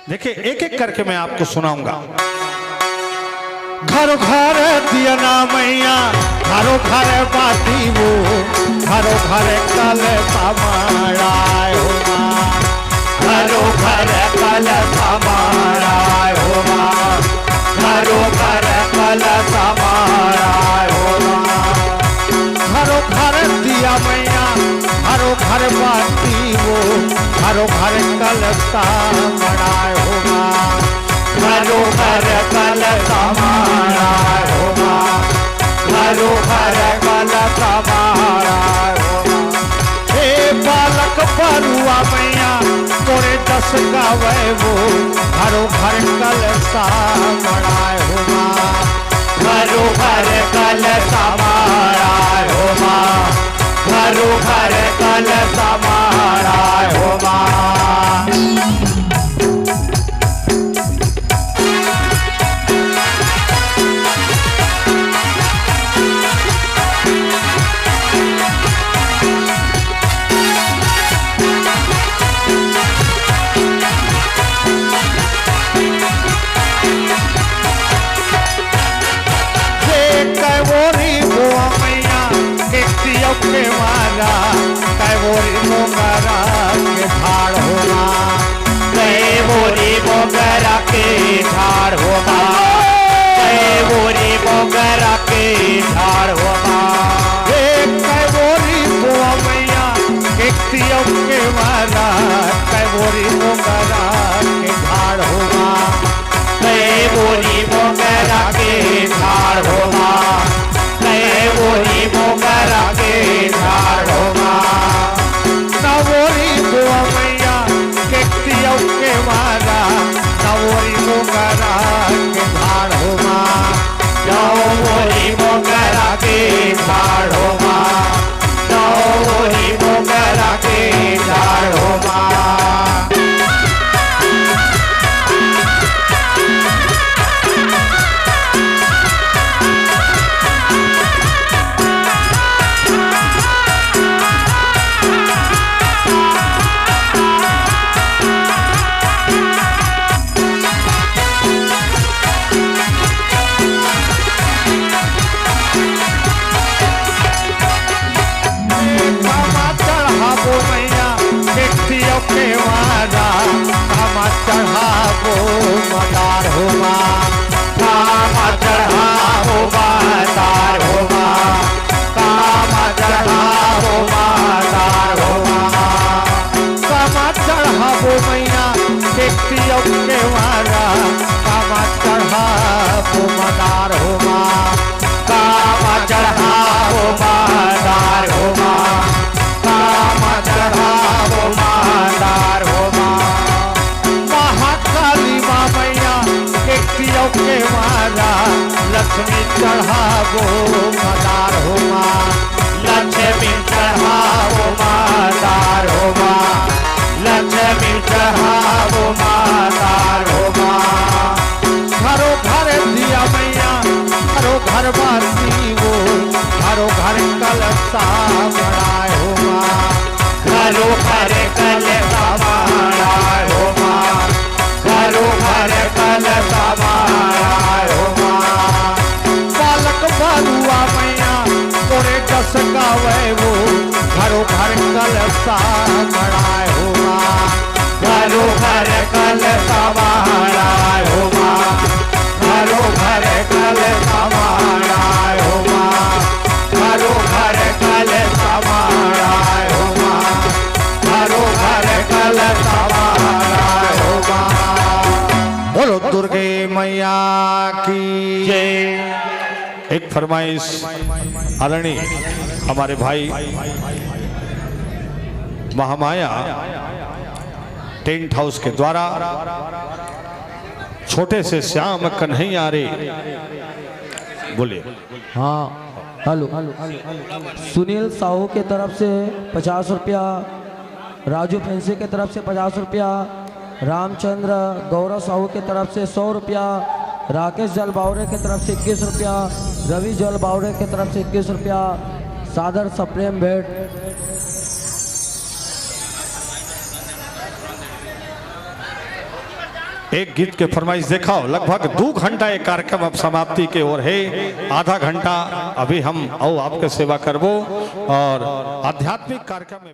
देखिए एक एक करके मैं आपको सुनाऊंगा। घरो घर दिया ना मैया, घरो घर बाती वो, घरो घर कल समाराय हो माँ, घरो घर कल समाराय हो माँ, घरो घर कल समाराय हो माँ। घरो घर दिया मैया, घरो घर बाती वो, घरो घर कल समाराय हो माँ, घरो घर कल समाराय हो माँ, घरो घर कल समाराय हो माँ। हे बालक बरुआ मैया तोरे दस गावे वो, घरो घर कल समाराय हो माँ, घरो घर कल समाराय हो माँ, घरो घर कल समाराय हो माँ। के मारा कैवोरी मोगरा के झाड़ होगा, कैवोरी मोगरा के झाड़ होगा, कैवोरी मोगरा के झाड़ होगा। कैवोरी बुआ मैया एकतियों के मारा कैवोरी मोगरा के झाड़ होगा, कैवोरी मोगरा के झाड़ होगा, कैवोरी मोगरा के झाड़ होगा। नवोरी बुआ मैया केतियों के मारा नवोरी मोगरा के झाड़ होगा, नवोरी मोगरा के झाड़ होगा, नवोरी मोगरा के झाड़ होगा। के वादा कामा चढ़ावो मदार होगा, कामा चढ़ावो मदार होगा, कामा चढ़ावो मदार होगा। कामा चढ़ावो मैया व्यक्तियों के वादा कामा चढ़ावो मदार होगा, कामा चढ़ावो मदार होगा, कामा चढ़ावो मदार होगा। महाकाली माँ मैया व्यक्तियों के मारा लक्ष्मी चढ़ावो मदार होगा, लक्ष्मी चढ़ावो मदार होगा, लक्ष्मी चढ़ावो मदार होगा। घरो घर दिया मैया घरो घर बाती वो, घरो घर कलशा बनाए होगा, घरो घर कलशा बनाए होगा, घरो घर कलशा बनाए होगा। बालक बरुआ मैया तोरे दस गावे वो, घरो घर कलशा बनाए होगा, घरो घर कलशा बनाए होगा, घरो घर कलशा बनाए होगा, घरो घर कलशा बनाए होगा, घरो घर कलशा बनाए होगा। बोलो दुर्गे मैया की जय। एक फरमाइश आदरणीय हमारे भाई महामाया टेंट हाउस के द्वारा छोटे से श्याम कन्हैया रे बोलिए। हाँ हेलो, सुनील साहू के तरफ से 50 रुपया, राजू फैंसी के तरफ से 50 रुपया, रामचंद्र गौरव साहू के तरफ से 100 रुपया, राकेश जल बावरे के तरफ से 21 रुपया, रवि जल बावरे के तरफ से 21 रुपया, सादर सप्रेम भेंट। एक गीत के फरमाइश देखाओ। लगभग 2 घंटा एक कार्यक्रम अब समाप्ति के ओर है। आधा घंटा अभी हम आओ आपके सेवा करबो और आध्यात्मिक कार्यक्रम में